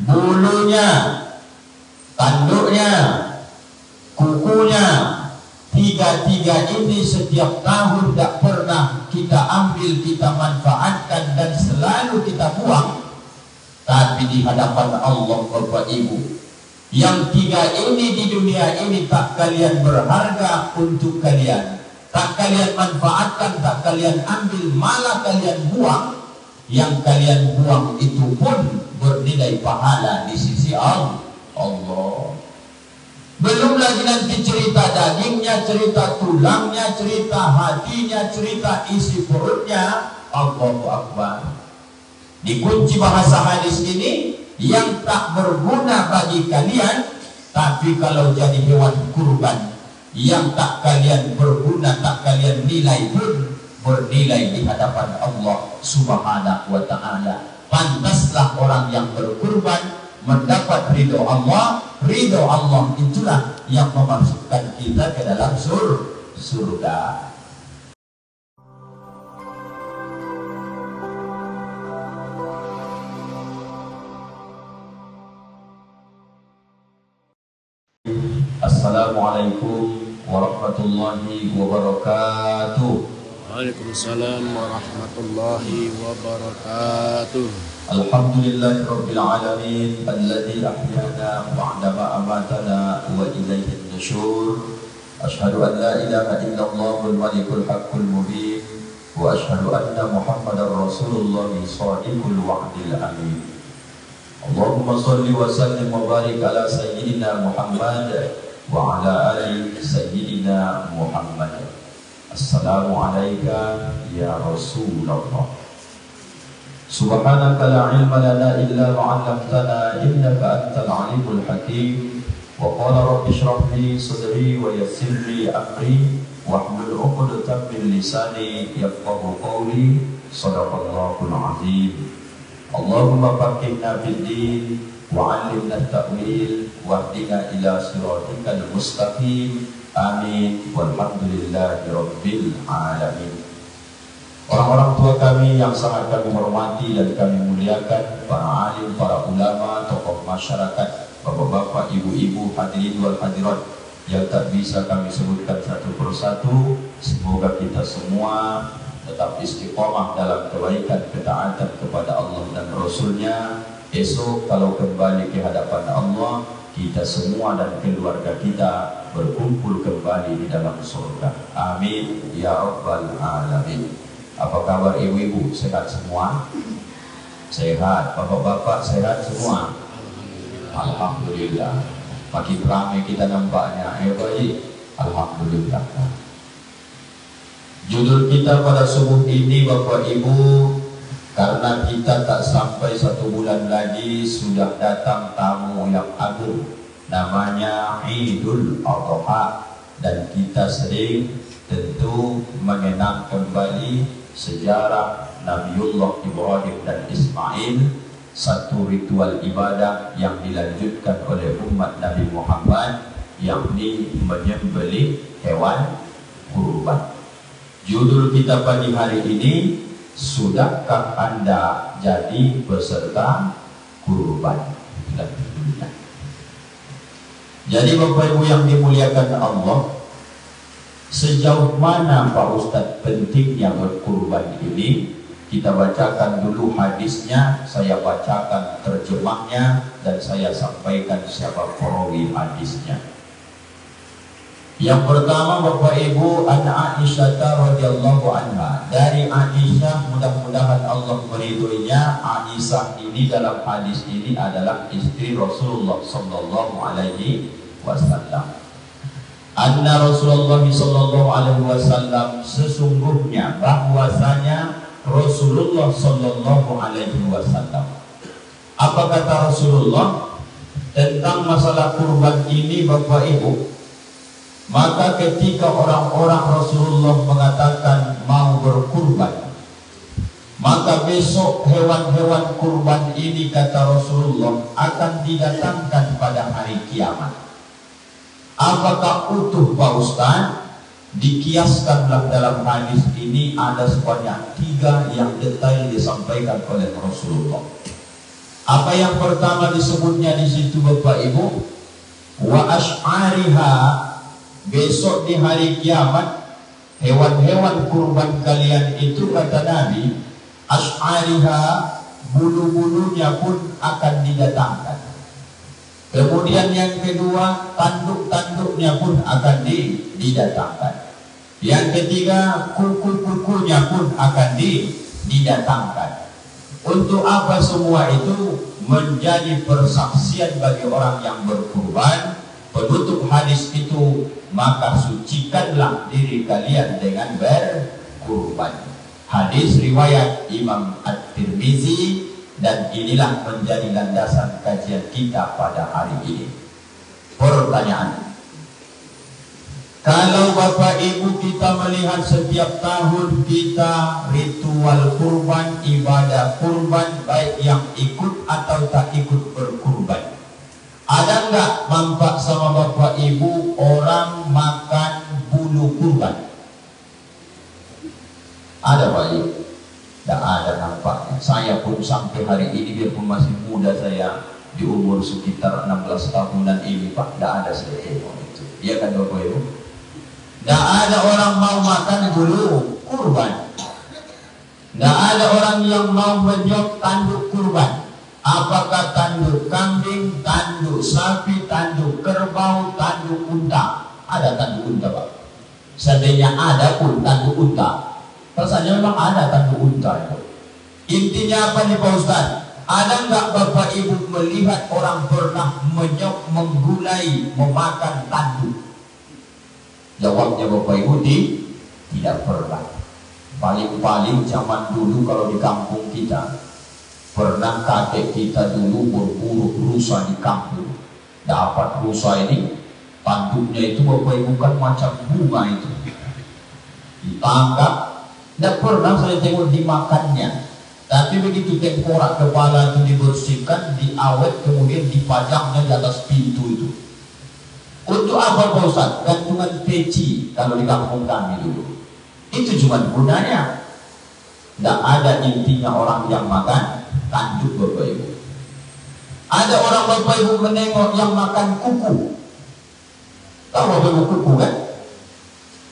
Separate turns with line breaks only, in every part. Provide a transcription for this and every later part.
bulunya, tanduknya, kukunya, tiga-tiga ini setiap tahun tidak pernah kita ambil, kita manfaatkan dan selalu kita buang. Tapi di hadapan Allah Bapak Ibu, yang tiga ini di dunia ini tak kalian berharga untuk kalian, tak kalian manfaatkan, tak kalian ambil, malah kalian buang. Yang kalian buang itu pun bernilai pahala di sisi Allah. Belum lagi nanti cerita dagingnya, cerita tulangnya, cerita hatinya, cerita isi perutnya. Allahu Akbar. Di kunci bahasa hadis ini, yang tak berguna bagi kalian, tapi kalau jadi hewan kurban, yang tak kalian berguna, tak kalian nilai pun bernilai di hadapan Allah Subhanahu wa ta'ala. Pantaslah orang yang berkurban mendapat ridho Allah. Ridho Allah itulah yang memasukkan kita ke dalam surga. Assalamualaikum warahmatullahi wabarakatuh.
Waalaikumsalam warahmatullahi wabarakatuh.
Alhamdulillahi rabbil alamin alladzi ahyana ba'da ma amatana wa ilaihin nusyur. Asyhadu an la ilaha illallahul malikul haqqul mubin wa asyhadu anna Muhammadar Rasulullah shadiqul wa'dil amin. Allahumma shalli wa sallim wa barik ala sayyidina Muhammad wa ala ali sayyidina Muhammad. Assalamualaikum ya Rasulullah. Subhanaka la ilma lana illa ma 'allamtana innaka antal alimul hakim. Wa qala rabbi shrah li sadri wa yassir li amri wahlul 'uqdatam min lisani yafqahu qawli. Shadaqallahul 'azim. Allahumma faqihna fid din wa 'allimna at-ta'wil wahdina ila siratikal mustaqim. Amin. Walhamdulillahi rabbil alamin. Orang-orang tua kami yang sangat kami hormati dan kami muliakan, para alim, para ulama, tokoh masyarakat, bapak-bapak, ibu-ibu, hadirin wal hadirat yang tak bisa kami sebutkan satu persatu. Semoga kita semua tetap istiqomah dalam kebaikan, ketaatan kepada Allah dan Rasulnya. Esok kalau kembali ke hadapan Allah, kita semua dan keluarga kita berkumpul kembali di dalam surga. Amin ya rabbal alamin. Apa kabar ibu-ibu? Sehat semua? Sehat. Bapak-bapak sehat semua? Alhamdulillah. Makin ramai kita nampaknya. Baik. Alhamdulillah. Judul kita pada subuh ini Bapak Ibu, karena kita tak sampai 1 bulan lagi sudah datang tamu yang agung, namanya Idul Adha, dan kita sering tentu mengenang kembali sejarah Nabiullah Ibrahim dan Ismail, satu ritual ibadah yang dilanjutkan oleh umat Nabi Muhammad, yakni menyembelih hewan kurban. Judul kita pagi hari ini, sudahkah Anda jadi peserta kurban? Jadi Bapak Ibu yang dimuliakan Allah, sejauh mana Pak Ustadz pentingnya berkurban ini? Kita bacakan dulu hadisnya, saya bacakan terjemahnya, dan saya sampaikan siapa perawi hadisnya. Yang pertama Bapak Ibu, an Aisyah radhiyallahu anha, dari Aisyah, mudah-mudahan Allah meridhoinya. Aisyah ini dalam hadis ini adalah istri Rasulullah sallallahu alaihi wasallam. Anna Rasulullah sallallahu alaihi wasallam, sesungguhnya bahwasanya Rasulullah sallallahu alaihi wasallam. Apa kata Rasulullah tentang masalah kurban ini Bapak Ibu? Maka ketika orang-orang Rasulullah mengatakan mau berkurban, maka besok hewan-hewan kurban ini kata Rasulullah akan didatangkan pada hari kiamat. Apakah utuh Pak Ustaz? Dikiaskanlah dalam hadis ini ada sebanyak 3 yang detail disampaikan oleh Rasulullah. Apa yang pertama disebutnya di situ Bapak Ibu? Wa ash'ariha, besok di hari kiamat hewan-hewan kurban kalian itu kata Nabi, ash'ariha, bulu-bulunya pun akan didatangkan. Kemudian yang kedua, tanduk-tanduknya pun akan didatangkan. Yang ketiga, kuku-kukunya pun akan didatangkan. Untuk apa semua itu? Menjadi persaksian bagi orang yang berkurban. Penutup hadis itu, maka sucikanlah diri kalian dengan berkurban. Hadis riwayat Imam At-Tirmizi, dan inilah menjadi landasan kajian kita pada hari ini. Pertanyaan, kalau Bapak Ibu kita melihat setiap tahun kita ritual kurban, ibadah kurban, baik yang ikut atau tak ikut berkurban, ada nggak nampak sama Bapak Ibu orang makan bulu kurban? Ada Pak Ibu? Tidak ada nampaknya. Saya pun sampai hari ini, biarpun masih muda saya, di umur sekitar 16 tahunan ini Pak, tidak ada saya tengok itu. Iya kan Bapak Ibu? Tidak ada orang mau makan bulu kurban. Tidak ada orang yang mau menyok tanduk kurban. Apakah tanduk kambing, tanduk sapi, tanduk kerbau, tanduk unta? Ada tanduk unta Pak. Seandainya ada pun tanduk unta, rasanya memang ada tanduk unta itu. Intinya apa nih Pak Ustaz? Ada nggak Bapak Ibu melihat orang pernah menyok, menggulai, memakan tanduk? Jawabnya Bapak Ibu tidak pernah. Paling-paling zaman dulu kalau di kampung kita, pernah kakek kita dulu berburu rusa di kampung. Dapat rusa ini, tanduknya itu Bapak Ibu kan macam bunga itu. Ditangkap, tidak pernah saya tengok dimakannya. Tapi begitu tengkorak kepala itu dibersihkan, diawet, kemudian dipajangnya di atas pintu itu. Untuk apa Pak Ustaz? Gantungan peci kalau di kampung kami dulu. Itu cuma gunanya. Tidak ada intinya orang yang makan tanduk Bapak Ibu. Ada orang Bapak Ibu menengok yang makan kuku. Tahu Bapak Ibu kuku kan?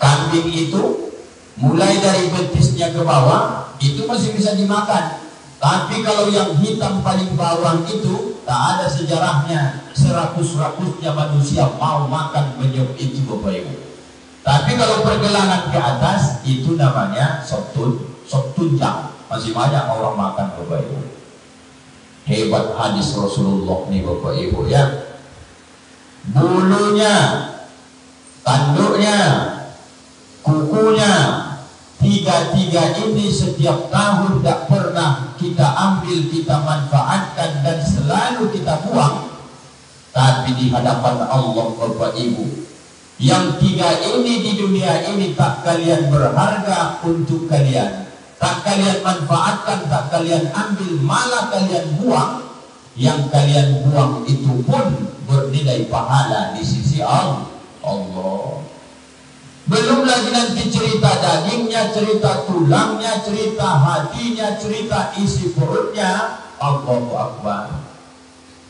Kambing itu mulai dari betisnya ke bawah itu masih bisa dimakan. Tapi kalau yang hitam paling bawah itu tak ada sejarahnya, serakus-rakusnya manusia mau makan menyok itu Bapak Ibu. Tapi kalau pergelangan ke atas itu namanya sop tunjang. Masih banyak orang makan Bapak Ibu. Hebat hadis Rasulullah nih Bapak Ibu ya. Bulunya, tanduknya, kukunya, tiga-tiga ini setiap tahun tidak pernah kita ambil, kita manfaatkan dan selalu kita buang. Tapi di hadapan Allah Bapak Ibu, yang tiga ini di dunia ini tak kalian berharga untuk kalian, tak kalian manfaatkan, tak kalian ambil, malah kalian buang. Yang kalian buang itu pun bernilai pahala di sisi Allah. Belum lagi nanti cerita dagingnya, cerita tulangnya, cerita hatinya, cerita isi perutnya. Allahu Akbar.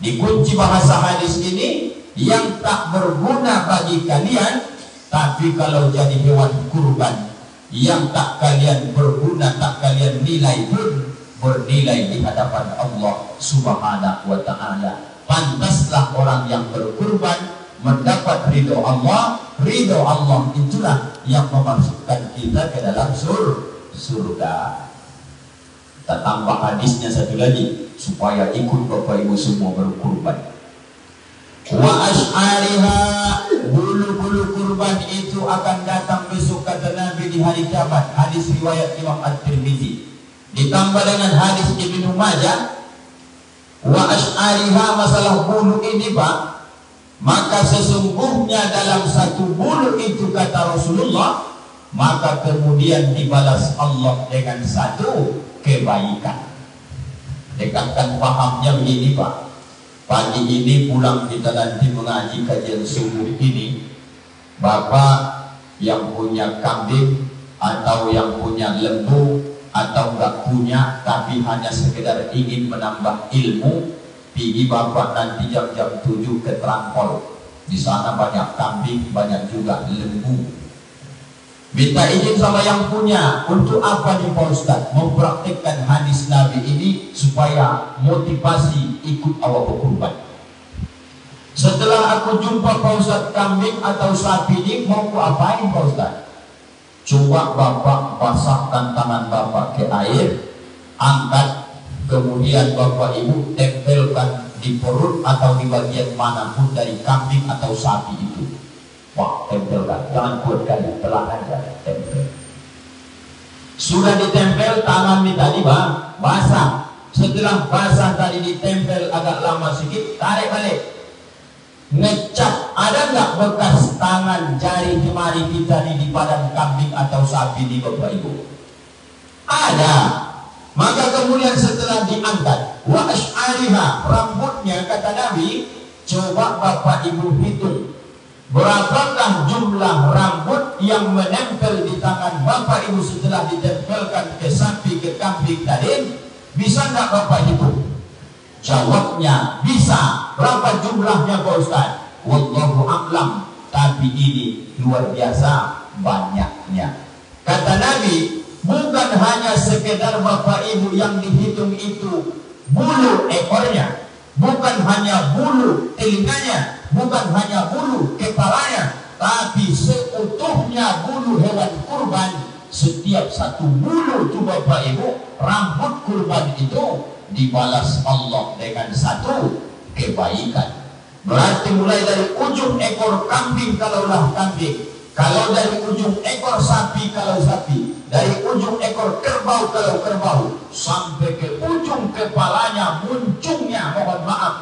Di kunci bahasa hadis ini, yang tak berguna bagi kalian, tapi kalau jadi hewan kurban, yang tak kalian berguna, tak kalian nilai pun bernilai di hadapan Allah Subhanahu wa ta'ala. Pantaslah orang yang berkurban mendapat ridho Allah. Ridho Allah itulah yang memasukkan kita ke dalam surga. Kita tambah hadisnya satu lagi supaya ikut Bapak Ibu semua berkurban. Wa ash'ariha, bulu-bulu kurban itu akan datang besok kata Nabi di hari kiamat. Hadis riwayat Imam At-Tirmizi. Ditambah dengan hadis Ibnu Majah. Wa ash'ariha, masalah bulu ini Pak, maka sesungguhnya dalam satu bulu itu kata Rasulullah, maka kemudian dibalas Allah dengan satu kebaikan. Dekatkan pahamnya begini Pak. Pagi ini pulang kita nanti mengaji kajian subuh ini, Bapak yang punya kambing atau yang punya lembu atau nggak punya tapi hanya sekedar ingin menambah ilmu, pergi bapak nanti jam-jam 7 ke Trangkol. Di sana banyak kambing, banyak juga lembu. Minta izin sama yang punya. Untuk apa nih Pak Ustadz? Mempraktikkan hadis Nabi ini supaya motivasi ikut awak berkurban. Setelah aku jumpa Pak Ustadz kambing atau sapi ini, mau ku apain Pak Ustadz? Coba bapak basahkan tangan bapak ke air, angkat, kemudian bapak ibu tempelkan di perut atau di bagian manapun dari kambing atau sapi itu. Wah, tempelkan, jangan kuat kali, pelan aja, tempel. Sudah ditempel, tangan ini tadi basah. Setelah basah tadi ditempel agak lama sedikit, tarik balik. Ngecap, ada nggak bekas tangan jari jemari kita di padang kambing atau sapi di bapak ibu? Ada. Maka kemudian setelah diangkat, wa ash'ariha, rambutnya kata Nabi, coba bapak ibu hitung berapakah jumlah rambut yang menempel di tangan bapak ibu setelah ditempelkan ke sapi ke kambing tadi? Bisa nggak bapak hitung? Jawabnya bisa. Berapa jumlahnya Pak Ustaz? Wallahu a'lam. Tapi ini luar biasa banyaknya. Kata Nabi, bukan hanya sekedar bapak ibu yang dihitung itu bulu ekornya, bukan hanya bulu telinganya, bukan hanya bulu kepalanya, tapi seutuhnya bulu hewan kurban. Setiap satu bulu itu bapak ibu, rambut kurban itu dibalas Allah dengan satu kebaikan. Berarti mulai dari ujung ekor kambing kalaulah kambing, kalau dari ujung ekor sapi kalau sapi, dari ujung ekor kerbau kalau kerbau, sampai ke ujung kepalanya muncungnya, mohon maaf,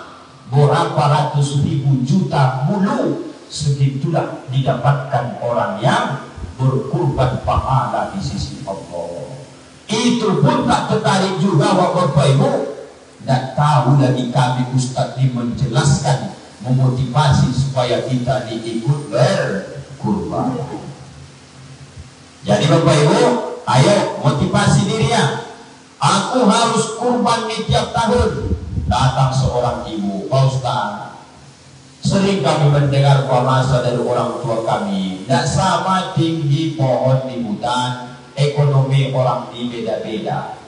berapa ratus ribu juta bulu, segitulah didapatkan orang yang berkurban pahala di sisi Allah. Itu pun tak tertarik juga bapak ibu. Tak tahu lagi kami Ustadz ini menjelaskan, memotivasi supaya kita diikut berkurban. Jadi bapak ibu, ayo motivasi dirinya. Aku harus kurban di tiap tahun. Datang seorang ibu, Pak Ustadz, sering kami mendengar bahasa dari orang tua kami, tidak sama tinggi pohon di hutan, ekonomi orang ini beda-beda.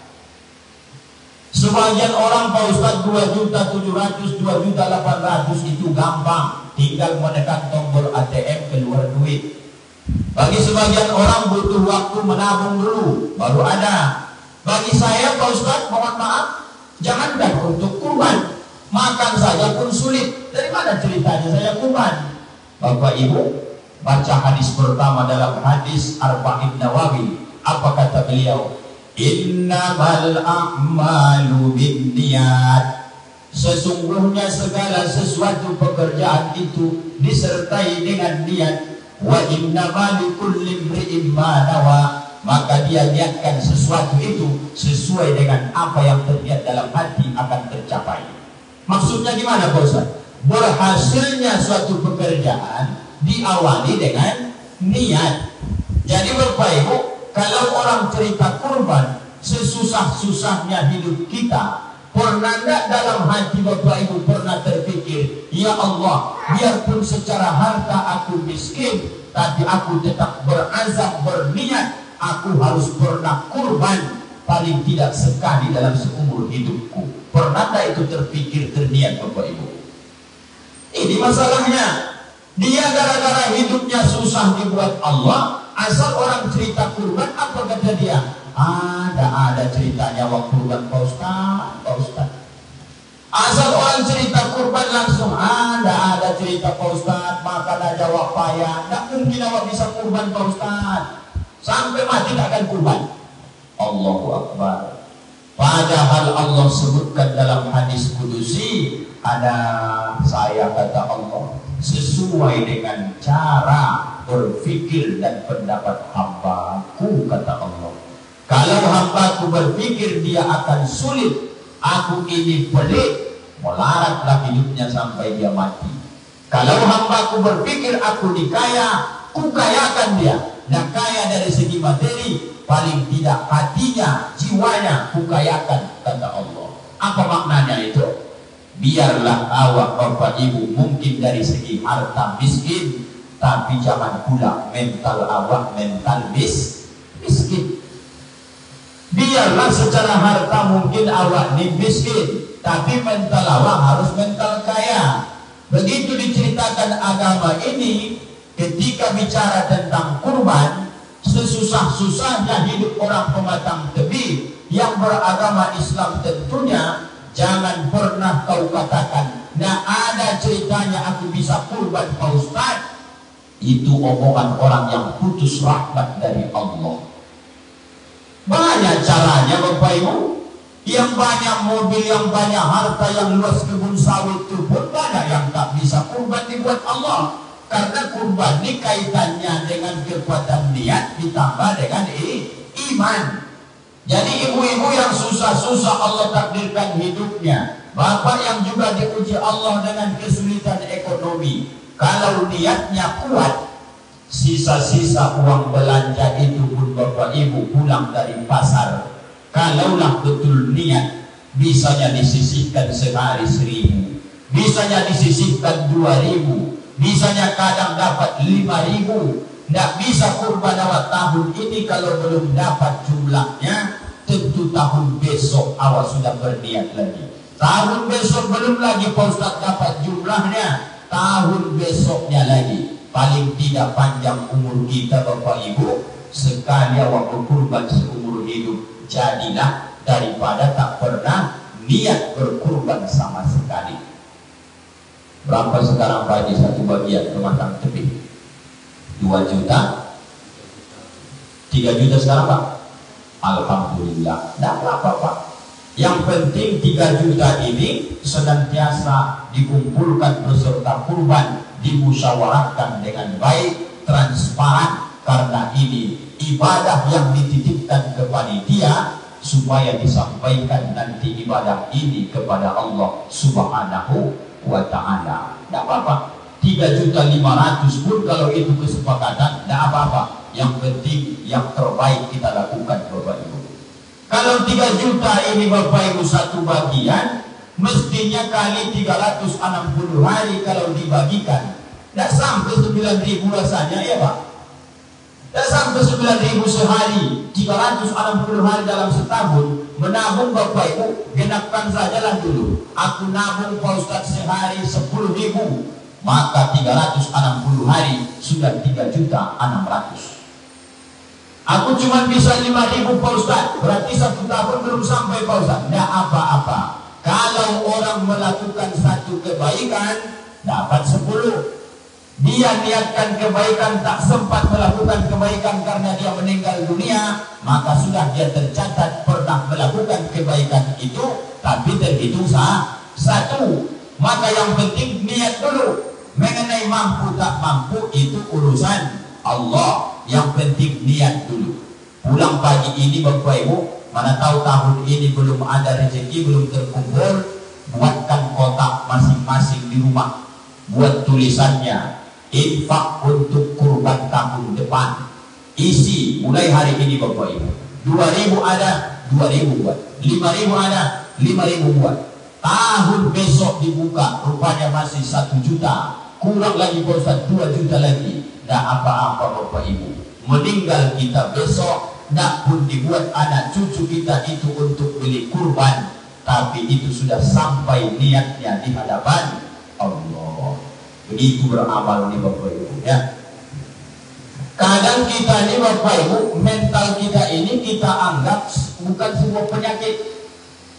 Sebagian orang Pak Ustadz 2.700.000, 2.800.000 itu gampang, tinggal menekan tombol ATM keluar duit. Bagi sebagian orang butuh waktu menabung dulu baru ada. Bagi saya Pak Ustadz, mohon maaf, jangankan untuk kurban, makan saja pun sulit. Dari mana ceritanya saya kurban? Bapak Ibu, baca hadis pertama dalam hadis Arba'in Nawawi. Apa kata beliau? Innamal a'malu binniyat. Sesungguhnya segala sesuatu pekerjaan itu disertai dengan niat. Wa innamal likulli imri'in ma nawa. Maka dia niatkan sesuatu itu sesuai dengan apa yang terniat dalam hati akan tercapai. Maksudnya gimana Pak Ustaz? Berhasilnya suatu pekerjaan diawali dengan niat. Jadi Bapak Ibu, kalau orang cerita kurban, sesusah-susahnya hidup kita, pernah enggak dalam hati Bapak Ibu pernah terpikir, ya Allah, biarpun secara harta aku miskin, tapi aku tetap berazam, berniat, aku harus pernah kurban paling tidak sekali dalam seumur hidupku. Pernah enggak itu terpikir, terniat Bapak Ibu? Ini masalahnya. Dia gara-gara hidupnya susah dibuat Allah, asal orang cerita kurban, apa kata dia? Ada ceritanya waktu kurban Pak Ustaz, Pak Ustaz. Asal orang cerita kurban langsung ada cerita Pak Ustaz, maka ada jawab payah. Tidak mungkin awak bisa kurban Pak Ustaz. Sampai mati tak akan kurban. Allahu Akbar. Padahal Allah sebutkan dalam hadis kudusi, ada saya kata Allah, sesuai dengan cara berfikir dan pendapat hambaku kata Allah. Kalau hambaku berfikir dia akan sulit, aku ini pelik, melaratlah hidupnya sampai dia mati. Kalau hambaku berfikir aku dikaya, ku kayakan dia. Nah, kaya dari segi materi, paling tidak hatinya, jiwanya kukayakan, kata Allah. Apa maknanya itu? Biarlah awak bapak ibu mungkin dari segi harta miskin, tapi jangan pula mental awak mental miskin. Biarlah secara harta mungkin awak ini miskin, tapi mental awak harus mental kaya. Begitu diceritakan agama ini, ketika bicara tentang kurban, sesusah-susahnya hidup orang pematang tebi yang beragama Islam tentunya, jangan pernah kau katakan, nah ada ceritanya aku bisa kurban Pak Ustaz. Itu omongan orang yang putus rahmat dari Allah. Banyak caranya Bapak Ibu. Yang banyak mobil, yang banyak harta, yang luas kebun sawit itu pun banyak yang tak bisa kurban dibuat Allah. Karena kurban ini kaitannya dengan kekuatan niat ditambah dengan iman. Jadi ibu-ibu yang susah-susah Allah takdirkan hidupnya, bapak yang juga diuji Allah dengan kesulitan ekonomi, kalau niatnya kuat, sisa-sisa uang belanja itu pun bapak ibu pulang dari pasar, kalaulah betul niat, bisanya disisihkan sehari 1.000, bisanya disisihkan 2.000, bisanya kadang dapat 5.000. Tidak bisa kurban awak tahun ini kalau belum dapat jumlahnya, tentu tahun besok awak sudah berniat lagi. Tahun besok belum lagi Pak Ustaz dapat jumlahnya, tahun besoknya lagi. Paling tidak panjang umur kita Bapak Ibu, sekali awak berkurban seumur hidup, jadilah daripada tak pernah niat berkurban sama sekali. Berapa sekarang Pak Haji satu bagian pematang tebi? 2 juta, 3 juta sekarang Pak. Alhamdulillah, tidak apa-apa Pak. Yang penting 3 juta ini senantiasa dikumpulkan beserta kurban, dimusyawarahkan dengan baik, transparan, karena ini ibadah yang dititipkan ke panitia supaya disampaikan nanti ibadah ini kepada Allah Subhanahu wa Ta'ala. Tidak apa-apa. 3.500.000 pun kalau itu kesepakatan, tidak apa-apa. Yang penting yang terbaik kita lakukan Bapak Ibu. Kalau 3 juta ini Bapak Ibu satu bagian, mestinya kali 360 hari kalau dibagikan, tidak sampai 9.000 rasanya ya Pak. Tidak sampai 9.000 sehari, 360 hari dalam setahun. Menabung Bapak Ibu, genapkan sajalah dulu. Aku nabung Pak Ustaz sehari 10.000. Maka 360 hari sudah 3.600.000. Aku cuma bisa 5.000 Pak Ustaz, berarti 1 tahun belum sampai Pak Ustaz. Tidak apa-apa. Kalau orang melakukan satu kebaikan, dapat 10. Dia niatkan kebaikan, tak sempat melakukan kebaikan karena dia meninggal dunia, maka sudah dia tercatat pernah melakukan kebaikan itu, tapi terhitung 1. Maka yang penting niat dulu. Mengenai mampu tak mampu itu urusan Allah, yang penting niat dulu. Pulang pagi ini Bapak Ibu, mana tahu tahun ini belum ada rezeki, belum terkumpul, buatkan kotak masing-masing di rumah, buat tulisannya infak untuk kurban tahun depan. Isi mulai hari ini Bapak Ibu. 2.000 ada, 2.000 buat. 5.000 ada, 5.000 buat. Tahun besok dibuka, rupanya masih 1 juta. Kurang lagi Pak Ustaz, 2 juta lagi. Tidak apa-apa Bapak Ibu. Meninggal kita besok, tidak pun dibuat anak cucu kita itu untuk beli kurban, tapi itu sudah sampai niatnya di hadapan Allah. Begitu beramal nih Bapak Ibu ya. Kadang kita ini Bapak Ibu, mental kita ini kita anggap bukan sebuah penyakit.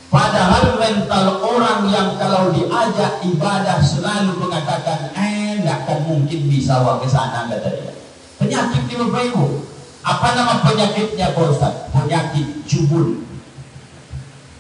Padahal mental orang yang kalau diajak ibadah selalu mengatakan tidak akan mungkin bisa wah ke sana, kata dia. Penyakit nih Bapak Ibu. Apa nama penyakitnya Pak Ustaz? Penyakit jubul.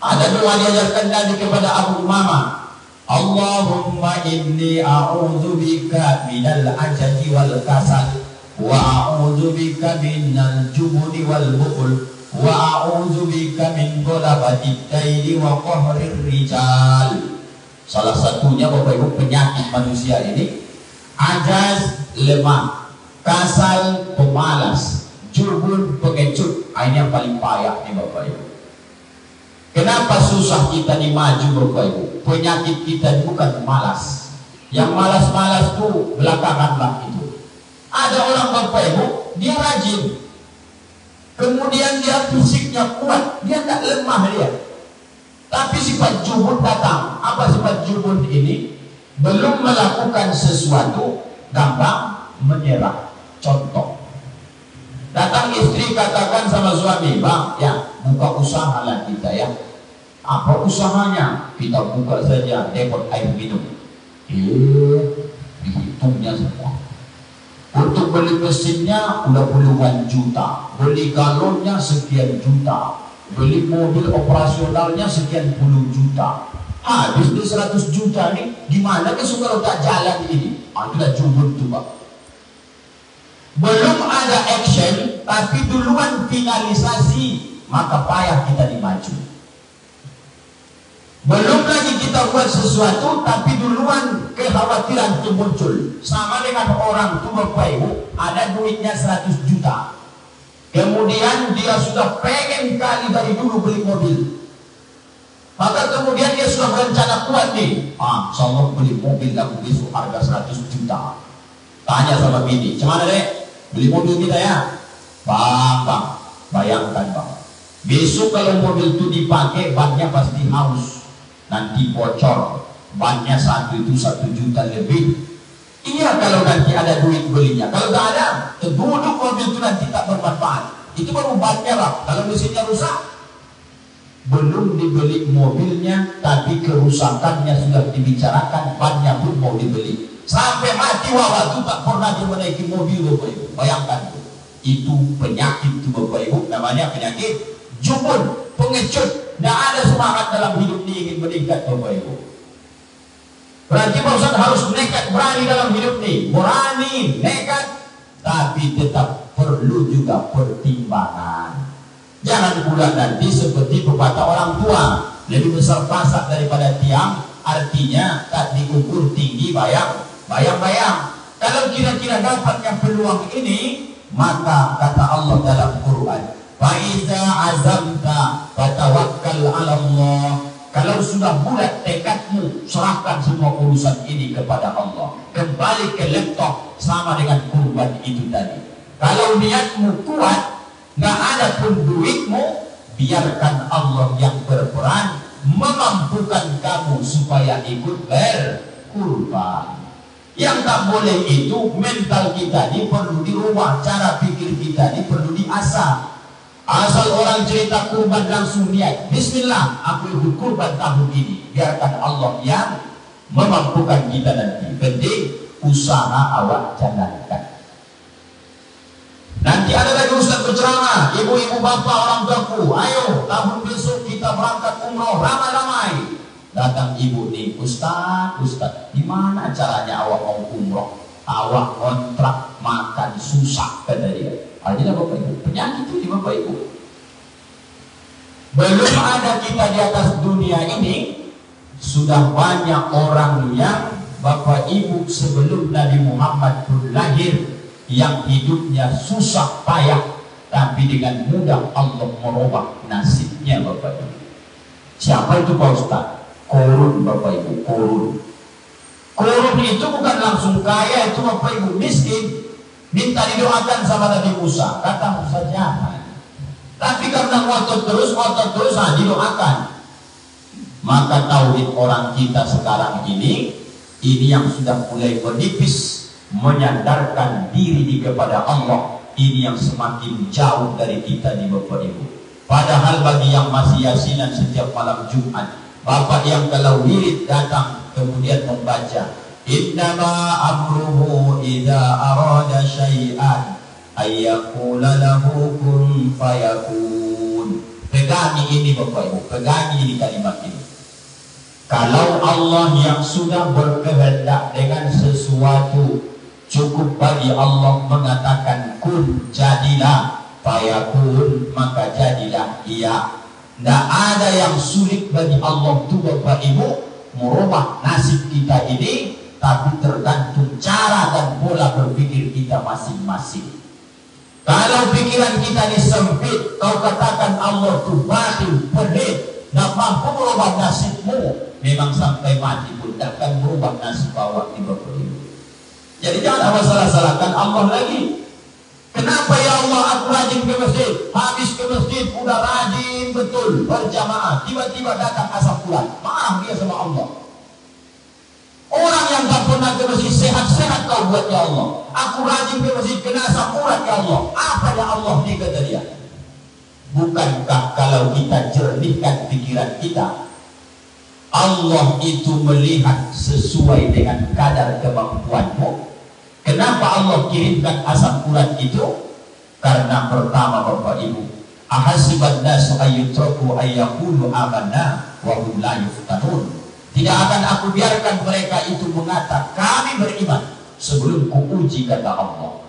Ada doa diajarkan Nabi kepada Abu Umamah, Allahumma inni a'udzubika minal ajazi wal kasal, wa a'udzubika minal jubuli wal bukhul, wa a'udzubika min ghalabatid daini wa qahrir rijal. Salah satunya Bapak Ibu penyakit manusia ini, ajaz lemah, kasal pemalas, jubun, pengecut. Ini yang paling payah nih Bapak Ibu. Kenapa susah kita nih maju Bapak Ibu? Penyakit kita bukan malas. Yang malas-malas tuh belakanganlah itu. Ada orang Bapak Ibu, dia rajin, kemudian dia fisiknya kuat, dia tak lemah dia. Tapi sifat jubun datang. Apa sifat jubun ini? Belum melakukan sesuatu, gampang menyerah. Contoh, datang istri katakan sama suami, bang, ya buka usaha lah kita ya. Apa usahanya? Kita buka saja depot air minum. Dihitungnya semua. Untuk beli mesinnya udah puluhan juta, beli galonnya sekian juta, beli mobil operasionalnya sekian puluh juta. Habis di 100 juta nih, gimana ke kalau tak jalan ini? Itulah jubun tuh Pak. Belum ada action, tapi duluan finalisasi, maka payah kita dimaju. Belum lagi kita buat sesuatu, tapi duluan kekhawatiran itu muncul. Sama dengan orang tua Bapak Ibu, ada duitnya 100 juta. Kemudian dia sudah pengen kali dari dulu beli mobil. Maka kemudian dia sudah berencana kuat nih. Insyaallah beli mobil aku besok harga 100 juta. Tanya sama bini, "Gimana dek? Beli mobil kita ya?" Bang, bayangkan bang. Besok kalau mobil itu dipakai, bannya pasti haus. Nanti bocor, bannya itu 1 juta lebih. Iya kalau nanti ada duit belinya. Kalau tidak ada, duduk mobil itu nanti tak bermanfaat. Itu baru bannya lah. Kalau mesinnya rusak, belum dibeli mobilnya, tapi kerusakannya sudah dibicarakan, bannya pun mau dibeli. Sampai mati walau itu tak pernah dia menaiki mobil Bapak Ibu. Bayangkan itu penyakit itu Bapak Ibu, namanya penyakit jubun, pengecut. Tidak ada semangat dalam hidup ini ingin meningkat Bapak Ibu. Berarti Pak Ustaz harus nekat, berani dalam hidup ini. Berani, nekat, tapi tetap perlu juga pertimbangan. Jangan pula nanti seperti pepatah orang tua, lebih besar pasak daripada tiang, artinya tak diukur tinggi bayang-bayang. Kalau kira-kira dapatnya peluang ini, maka kata Allah dalam Quran, "Faiza azamta fatawakkal 'ala Allah." Kalau sudah bulat tekadmu, serahkan semua urusan ini kepada Allah. Kembali ke laptop sama dengan kurban itu tadi. Kalau niatmu kuat, nggak ada pun duitmu, biarkan Allah yang berperan memampukan kamu supaya ikut berkurban. Yang tak boleh itu mental kita ini perlu dirubah, cara pikir kita ini perlu diasah. Asal orang cerita kurban langsung niat, bismillah aku ikut kurban tahun ini. Biarkan Allah yang memampukan kita nanti. Penting usaha awak jalankan. Nanti ada lagi ustaz berceramah, ibu-ibu bapak orang tuaku, ayo tahun besok kita berangkat umroh ramai-ramai. Datang ibu nih, ustaz, di mana caranya awak mau umroh? Awak kontrak makan susah kata dia. Ajalah Bapak Ibu, penyakit itu Bapak Ibu. Belum ada kita di atas dunia ini, sudah banyak orang yang Bapak Ibu sebelum Nabi Muhammad pun lahir, yang hidupnya susah payah, tapi dengan mudah Allah merubah nasibnya Bapak Ibu. Siapa itu Pak Ustaz? Korun Bapak Ibu, korun. Korun itu bukan langsung kaya, itu Bapak Ibu miskin. Minta didoakan sama Nabi Musa, kata Musa jangan. Tapi karena ngotot terus didoakan. Maka tauhid orang kita sekarang ini yang sudah mulai menipis, menyandarkan diri kepada Allah, ini yang semakin jauh dari kita di Bapak Ibu. Padahal bagi yang masih yasinan setiap malam Jumat, Bapak yang kalau wirid datang kemudian membaca innama amruhu idza arada syai'an ayyaqula lahu kun fayakun. Pegangi ini Bapak Ibu, pegangi ini kalimat ini. Kalau Allah yang sudah berkehendak dengan sesuatu, cukup bagi Allah mengatakan kun, jadilah, fayakun, maka jadilah ia. Tidak ada yang sulit bagi Allah itu Bapak Ibu merubah nasib kita ini, tapi tergantung cara dan pola berpikir kita masing-masing.
Kalau pikiran kita ini sempit, kau katakan Allah itu batil, pelit, nggak mampu merubah nasibmu, memang sampai mati pun takkan merubah nasib awak di bawah ini. Jadi jangan awak salah-salahkan Allah lagi. Kenapa ya Allah aku rajin ke masjid, habis ke masjid udah rajin betul berjamaah, tiba-tiba datang asap urat, marah dia sama Allah. Orang yang tak pernah ke masjid sehat-sehat kau buat ya Allah. Aku rajin ke masjid kena asam urat ya Allah. Apa ya Allah dia kata dia? Bukankah kalau kita jernihkan pikiran kita, Allah itu melihat sesuai dengan kadar kemampuanmu? Kenapa Allah kirimkan asam urat itu? Karena pertama Bapak Ibu, ahasiban nasu ayyutraku ayyaqulu amanna wa hum la yuftanun. Tidak akan aku biarkan mereka itu mengatakan kami beriman sebelum kuuji, kata Allah.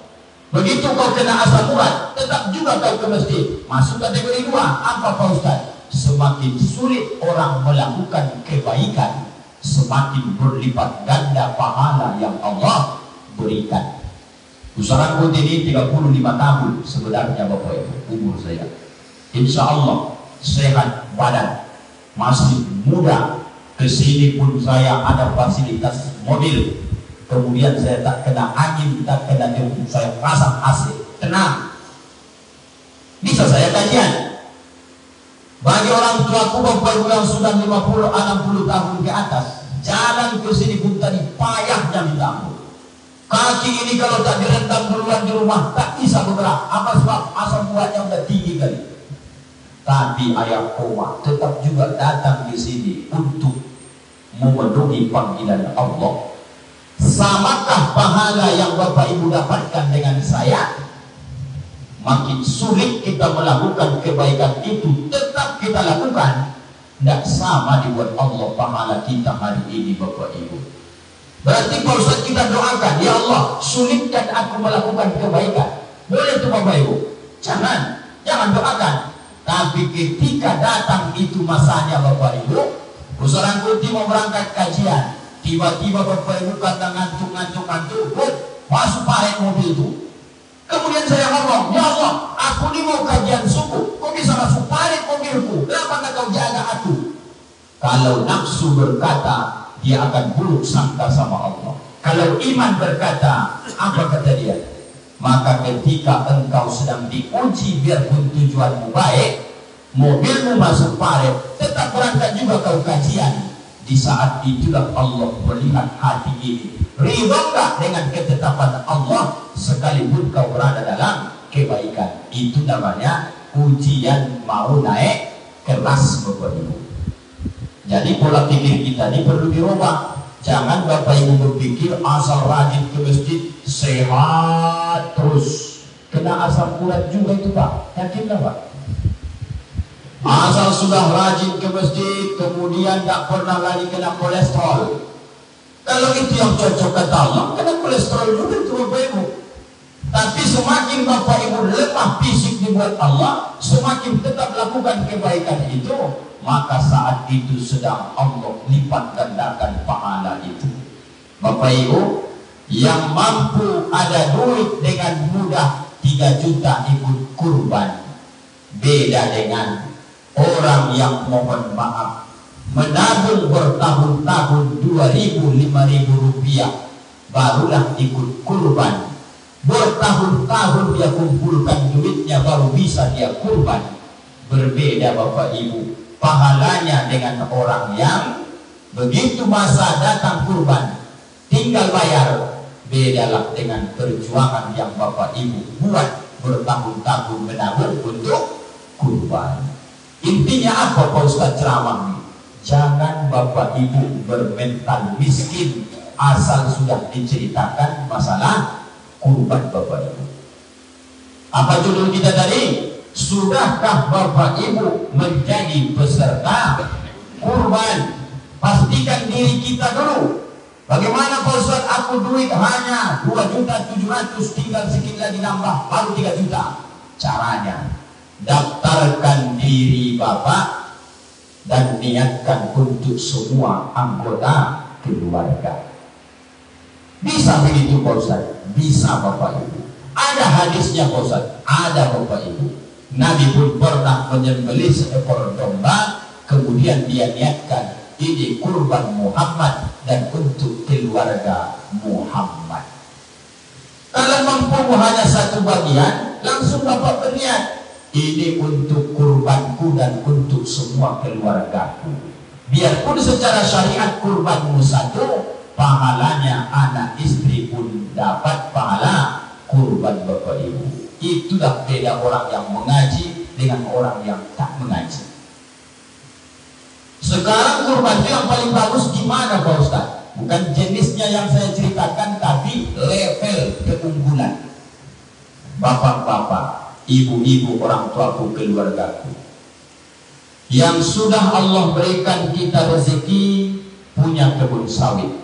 Begitu kau kena asam urat, tetap juga kau ke masjid. Masuk kategori 2. Apa Pak Ustaz? Semakin sulit orang melakukan kebaikan, semakin berlipat ganda pahala yang Allah berikan. Usahaku ini 35 tahun sebenarnya Bapak Ibu umur saya. Insya Allah sehat badan, masih muda. Kesini pun saya ada fasilitas mobil, kemudian saya tak kena angin, tak kena debu, saya pasang AC, tenang, bisa saya kajian. Bagi orang tuaku Bapak Ibu yang sudah 50-60 tahun ke atas, jalan ke sini pun tadi payahnya minta ampun. Kaki ini kalau tak direndam duluan di rumah tak bisa bergerak. Apa sebab? Asam uratnya udah tinggi kali. Tapi ayah koma tetap juga datang di sini untuk memenuhi panggilan Allah. Samakah pahala yang Bapak Ibu dapatkan dengan saya? Makin sulit kita melakukan kebaikan itu, tetap kita lakukan, tidak sama dibuat Allah pahala kita hari ini Bapak Ibu. Berarti Pak Ustaz kita doakan, ya Allah sulitkan aku melakukan kebaikan. Boleh itu Bapak Ibu? Jangan doakan. Tapi ketika datang itu masanya Bapak Ibu, usahakan kunti mau berangkat kajian, tiba-tiba Bapak Ibu kata ngantuk, masuk paret mobil itu. Kemudian saya ngomong, ya Allah, aku ini mau kajian subuh, kok bisa masuk paret mobilku? Kenapa kau jaga aku? Kalau nafsu berkata, dia akan buruk sangka sama Allah. Kalau iman berkata, apa kata dia? Maka ketika engkau sedang diuji biarpun tujuanmu baik, mobilmu masuk paret, tetap berangkat juga kau kajian. Di saat itulah Allah melihat hati ini, ridho enggak dengan ketetapan Allah sekalipun kau berada dalam kebaikan. Itu namanya ujian mau naik kelas Bapak Ibu. Jadi pola pikir kita ini perlu dirubah. Jangan Bapak Ibu berpikir asal rajin ke masjid sehat terus. Kena asam urat juga itu Pak. Yakinlah Pak. Asal sudah rajin ke masjid kemudian tak pernah lagi kena kolesterol. Kalau itu yang cocok kata Allah, kena kolesterol juga itu Bapak Ibu. Tapi semakin Bapak Ibu lemah fisik dibuat Allah, semakin tetap lakukan kebaikan itu, maka saat itu sedang Allah lipat gandakan pahala itu. Bapak Ibu yang mampu ada duit dengan mudah 3 juta ikut kurban, beda dengan orang yang mohon maaf menabung bertahun-tahun 2.000, 5.000 rupiah barulah ikut kurban. Bertahun-tahun dia kumpulkan duitnya baru bisa dia kurban. Berbeda Bapak Ibu pahalanya dengan orang yang begitu masa datang kurban tinggal bayar. Bedalah dengan perjuangan yang Bapak Ibu buat bertahun-tahun menabung untuk kurban. Intinya apa Pak Ustaz ceramah? Jangan Bapak Ibu bermental miskin asal sudah diceritakan masalah kurban Bapak Ibu. Apa judul kita tadi? Sudahkah Bapak Ibu menjadi peserta kurban? Pastikan diri kita dulu. Bagaimana Pak Ustaz, aku duit hanya 2.700.000, tinggal sedikit lagi nambah baru 3 juta. Caranya, daftarkan diri Bapak dan niatkan untuk semua anggota keluarga. Bisa begitu Pak Ustaz? Bisa Bapak Ibu. Ada Ada hadisnya Pak Ustaz, ada Bapak Ibu. Nabi pun pernah menyembelih seekor domba, kemudian dia niatkan ini kurban Muhammad dan untuk keluarga Muhammad. Kalau mampu hanya satu bagian, langsung Bapak berniat ini untuk kurbanku dan untuk semua keluargaku. Biarpun secara syariat kurbanmu satu, pahalanya anak istri pun dapat pahala kurban Bapak Ibu. Itulah beda orang yang mengaji dengan orang yang tak mengaji. Sekarang kurban itu yang paling bagus gimana Pak Ustaz? Bukan jenisnya yang saya ceritakan, tapi level keunggulan. Bapak-bapak, ibu-ibu, orang tuaku, keluargaku, yang sudah Allah berikan kita rezeki, punya kebun sawit,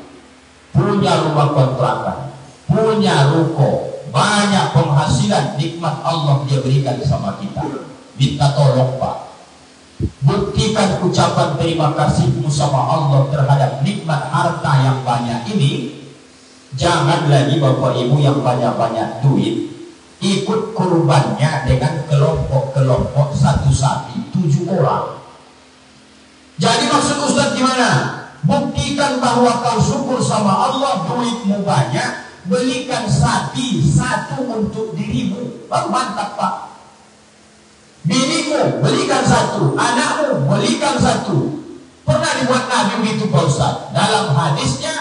punya rumah kontrakan, punya ruko, banyak penghasilan, nikmat Allah dia berikan sama kita. Minta tolong Pak, buktikan ucapan terima kasihmu sama Allah terhadap nikmat harta yang banyak ini. Jangan lagi Bapak Ibu yang banyak-banyak duit ikut kurbannya dengan kelompok-kelompok, satu sapi 7 orang. Jadi maksud Ustaz gimana? Buktikan bahwa kau syukur sama Allah, duitmu banyak, belikan sapi satu untuk dirimu. Baru mantap Pak. Binimu belikan satu, anakmu belikan satu. Pernah dibuat Nabi begitu Pak Ustaz. Dalam hadisnya,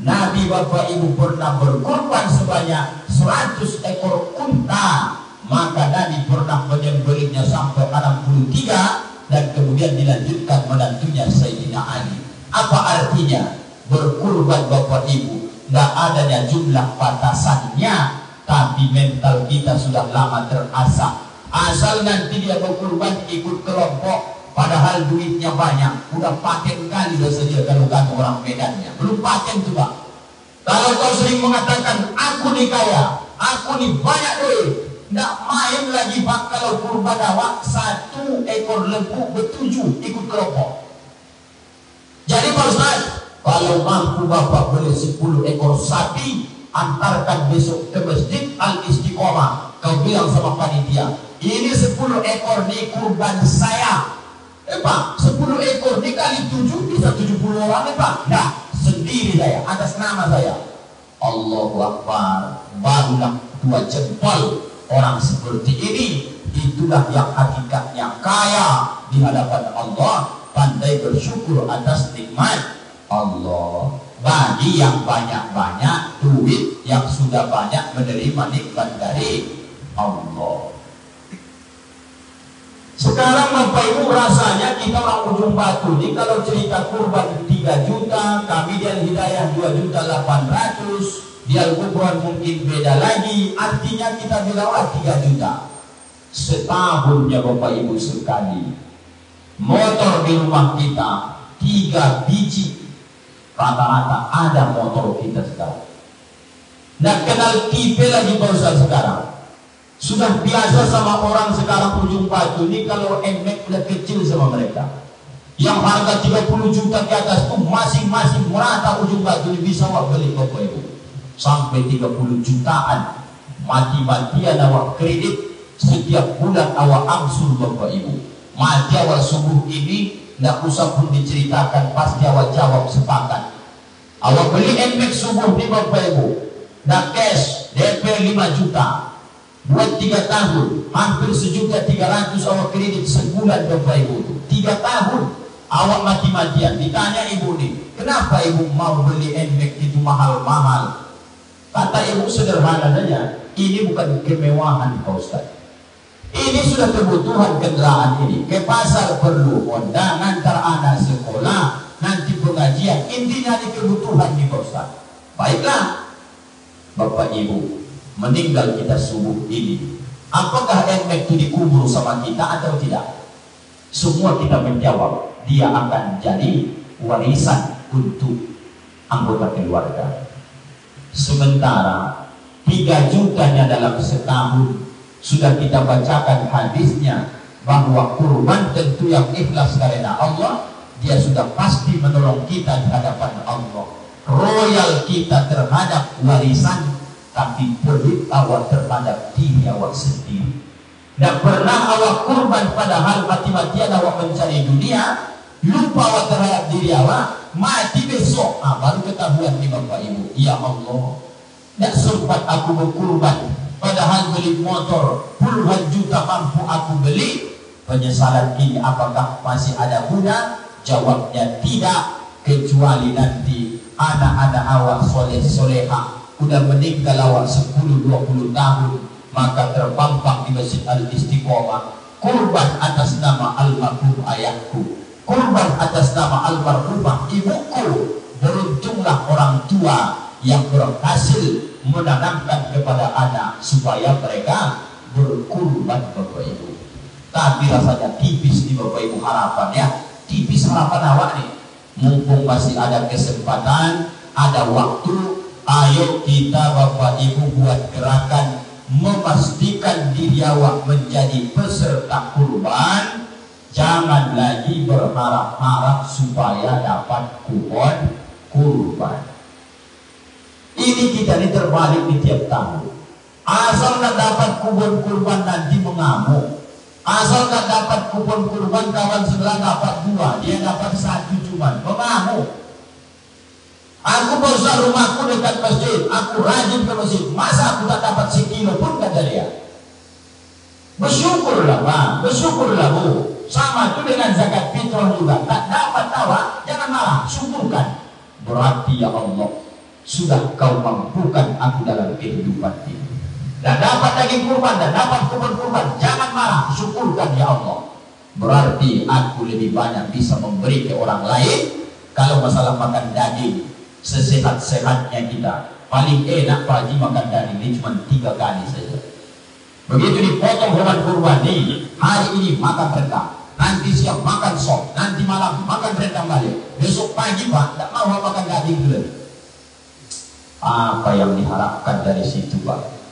Nabi Bapak Ibu pernah berkorban sebanyak 100 ekor unta. Maka Nabi pernah menyembelihnya sampai 63 dan kemudian dilanjutkan menantunya Sayyidina Ali. Apa artinya? Berkurban Bapak Ibu, nggak adanya jumlah batasannya, tapi mental kita sudah lama terasah. Asal nanti dia berkurban ikut kelompok, padahal duitnya banyak, udah paten kali dosa dia kalau kata orang Medannya. Belum paten tuh Pak. Kalau kau sering mengatakan aku nih kaya, aku nih banyak duit, nggak main lagi Pak kalau kurban awak 1 ekor lembu ber7 ikut kelompok. Jadi Pak Ustaz, kalau mampu Bapak beli 10 ekor sapi, antarkan besok ke Masjid Al-Istiqomah. Kau bilang sama panitia, ini 10 ekor nih kurban saya. Pak, 10 ekor dikali 7 bisa 70 orang Pak. Nah, sendiri saya, atas nama saya. Allahu Akbar. Barulah 2 jempol orang seperti ini. Itulah yang hakikatnya kaya di hadapan Allah, pandai bersyukur atas nikmat Allah. Bagi yang banyak-banyak duit, yang sudah banyak menerima nikmat dari Allah. Sekarang Bapak Ibu rasanya kita orang ujung batu ini kalau cerita kurban 3 juta, kami di Al-Hidayah 2.800.000, di Al-Kubron mungkin beda lagi, artinya kita dilawat 3 juta. Setahunnya Bapak Ibu sekali. Motor di rumah kita 3 biji. Rata-rata ada motor kita sekarang. Nggak kenal tipe lagi Pak Ustaz sekarang. Sudah biasa sama orang sekarang ujung batu ini kalau emek udah kecil sama mereka. Yang harga 30 juta ke atas tuh masing-masing merata ujung batu ini bisa awak beli Bapak Ibu. Sampai 30 jutaan. Mati-matian awak kredit, setiap bulan awak angsul Bapak Ibu. Mati awal subuh ini, nggak usah pun diceritakan, pasti awak jawab sepakat. Awak beli emek subuh di Bapak Ibu, nah cash DP 5 juta. Buat 3 tahun, hampir 1.300.000 awak kredit sebulan Bapak Ibu. 3 tahun, awak mati-matian. Ditanya ibu nih, kenapa ibu mau beli NMAX itu mahal-mahal? Kata ibu sederhana saja, ini bukan kemewahan Pak Ustaz. Ini sudah kebutuhan kendaraan ini. Ke pasar perlu Honda, ngantar anak sekolah, nanti pengajian. Intinya ini kebutuhan nih Pak Ustaz. Baiklah, Bapak Ibu, meninggal kita subuh ini, apakah NMAX itu dikubur sama kita atau tidak? Semua kita menjawab, dia akan jadi warisan untuk anggota keluarga. Sementara 3 jutanya dalam setahun, sudah kita bacakan hadisnya bahwa kurban tentu yang ikhlas karena Allah, dia sudah pasti menolong kita di hadapan Allah. Royal kita terhadap warisan tapi pelit awak terhadap diri awak sendiri. Dan pernah awak kurban padahal mati-matian awak mencari dunia, lupa awak terhadap diri awak, mati besok baru ketahuan nih Bapak Ibu, ya Allah, tidak sempat aku berkurban padahal beli motor puluhan juta mampu aku beli. Penyesalan ini apakah masih ada guna? Jawabnya tidak, kecuali nanti anak-anak awak soleh-soleha udah meninggal awak 10-20 tahun, maka terpampang di Masjid Al-Istiqomah kurban atas nama almarhum ayahku, kurban atas nama almarhumah ibuku. Beruntunglah orang tua yang berhasil menanamkan kepada anak supaya mereka berkurban Bapak Ibu. Tapi rasanya tipis nih Bapak Ibu harapannya, tipis harapan awak nih. Mumpung masih ada kesempatan, ada waktu, ayo kita Bapak Ibu buat gerakan memastikan diri awak menjadi peserta kurban. Jangan lagi berharap-harap supaya dapat kupon kurban. Ini kita ini terbalik di tiap tahun. Asal nggak dapat kupon kurban nanti mengamuk. Asal nggak dapat kupon kurban kawan sebelah dapat 2, dia dapat 1 cuman mengamuk. Aku besar rumahku dekat masjid, aku rajin ke masjid, masa aku tak dapat sekilo pun, kata dia. Bersyukurlah Bang, bersyukurlah Bu. Sama itu dengan zakat fitrah juga, tak dapat tawa, jangan marah, syukurkan. Berarti ya Allah, sudah kau mampukan aku dalam kehidupan ini. Dan dapat daging kurban, dan dapat kurban, jangan marah, syukurkan ya Allah. Berarti aku lebih banyak bisa memberi ke orang lain. Kalau masalah makan daging, sesehat-sehatnya kita, paling enak Pak Haji makan daging ini cuma 3 kali saja. Begitu dipotong hewan kurban ini, hari ini makan rendang, nanti siang makan sop, nanti malam makan rendang balik, besok pagi Pak tidak mau makan daging dulu. Apa yang diharapkan dari situ Pak?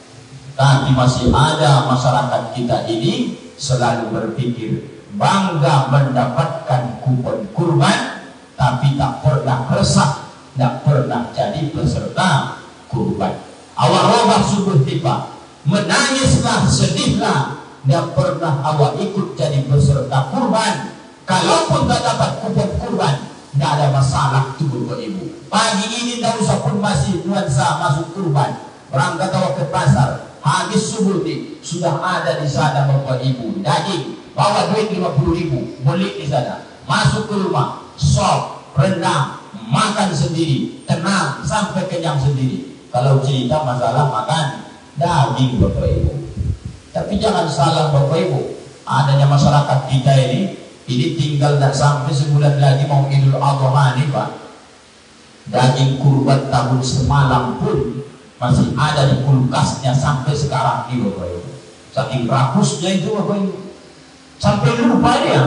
Tapi masih ada masyarakat kita ini selalu berpikir bangga mendapatkan kupon kurban, tapi tak pernah resah, tidak pernah jadi peserta kurban. Awak robah subuh tiba, menangislah, sedihlah, tidak pernah awak ikut jadi peserta kurban. Kalaupun tak dapat kupon kurban, tidak ada masalah tuh Bapak Ibu. Pagi ini tidak usah pun masih nuansa masuk kurban, berangkat awak ke pasar, habis subuh nih sudah ada di sana Bapak Ibu daging, bawa duit 50.000, beli di sana, masuk ke rumah, sop, rendang, makan sendiri, tenang sampai kenyang sendiri. Kalau cerita masalah makan daging Bapak Ibu, tapi jangan salah Bapak Ibu, adanya masyarakat kita ini tinggal tak sampai sebulan lagi mau Idul Adha nih Pak. Daging kurban tahun semalam pun masih ada di kulkasnya sampai sekarang nih Bapak Ibu. Saking rakusnya itu Bapak Ibu, sampai lupa dia.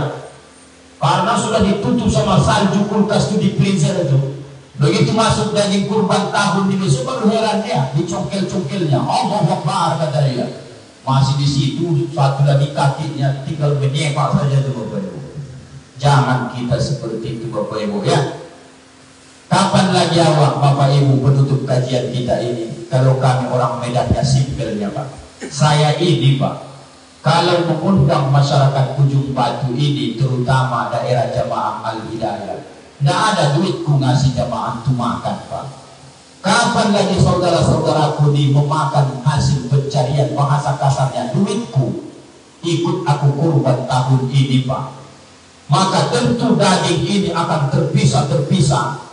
Karena sudah ditutup sama salju kulkas itu di freezer itu. Begitu masuk daging kurban tahun ini besok baru heran dia, dicongkel-congkelnya. Allah Akbar kata dia. Masih di situ satu lagi kakinya tinggal menyepak saja itu Bapak Ibu. Jangan kita seperti itu Bapak Ibu ya. Kapan lagi awak Bapak Ibu penutup kajian kita ini? Kalau kami orang Medannya simpelnya Pak. Saya ini Pak, kalau mengundang masyarakat Ujung Batu ini, terutama daerah Jamaah Al-Hidayah, tidak ada duitku ngasih jamaah itu makan Pak. Kapan lagi saudara-saudaraku ini memakan hasil pencarian, bahasa kasarnya duitku, ikut aku kurban tahun ini Pak. Maka tentu daging ini akan terpisah-terpisah.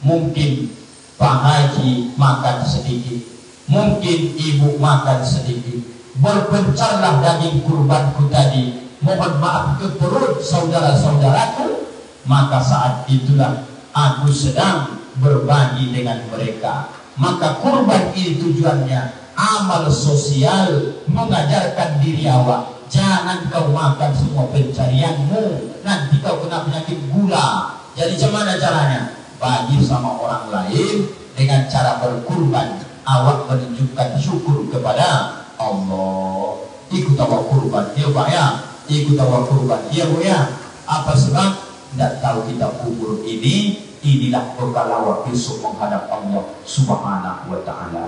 Mungkin Pak Haji makan sedikit, mungkin Ibu makan sedikit. Berpencarlah daging kurbanku tadi, mohon maaf ke perut saudara-saudaraku. Maka saat itulah aku sedang berbagi dengan mereka. Maka kurban ini tujuannya amal sosial, mengajarkan diri awak. Jangan kau makan semua pencarianmu, nanti kau kena penyakit gula. Jadi gimana caranya? Bagi sama orang lain dengan cara berkurban. Awak menunjukkan syukur kepada Allah. Ikut awak kurban dia Pak ya, ikut awak kurban dia Bu ya. Apa sebab? Tidak tahu kita kubur ini, inilah bekal awak besok menghadap Allah Subhanahu wa ta'ala.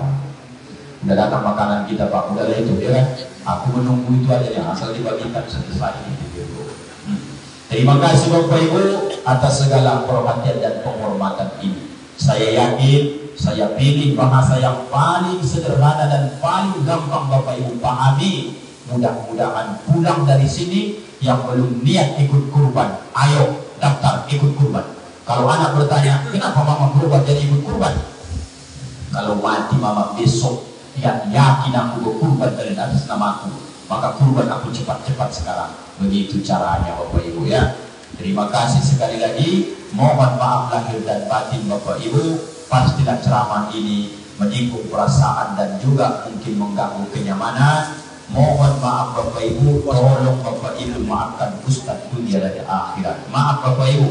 Udah datang makanan kita Pak, udah itu ya kan. Aku menunggu itu aja yang asal dibagikan selesai gitu. Terima kasih Bapak Ibu atas segala perhatian dan penghormatan ini. Saya yakin, saya pilih bahasa yang paling sederhana dan paling gampang Bapak Ibu pahami. Mudah-mudahan pulang dari sini yang belum niat ikut kurban, ayo daftar ikut kurban. Kalau anak bertanya, kenapa mama berubah jadi ikut kurban? Kalau mati mama besok, yang yakin aku berkurban dari atas namaku, maka kurban aku cepat-cepat sekarang. Begitu caranya Bapak Ibu ya. Terima kasih sekali lagi. Mohon maaf lahir dan batin Bapak Ibu. Pastilah ceramah ini menyinggung perasaan dan juga mungkin mengganggu kenyamanan. Mohon maaf Bapak Ibu. Tolong Bapak Ibu maafkan Ustaz dunia dan akhirat. Maaf Bapak Ibu.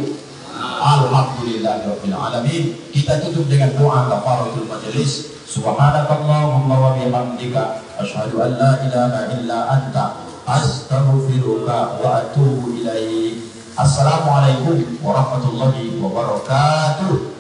Alhamdulillahirabbil alamin. Kita tutup dengan doa kafaratul majelis. Subhanakallahumma wa bihamdika asyhadu an la ilaha illa anta astaghfiruka wa atubu ilaik. Assalamualaikum warahmatullahi wabarakatuh.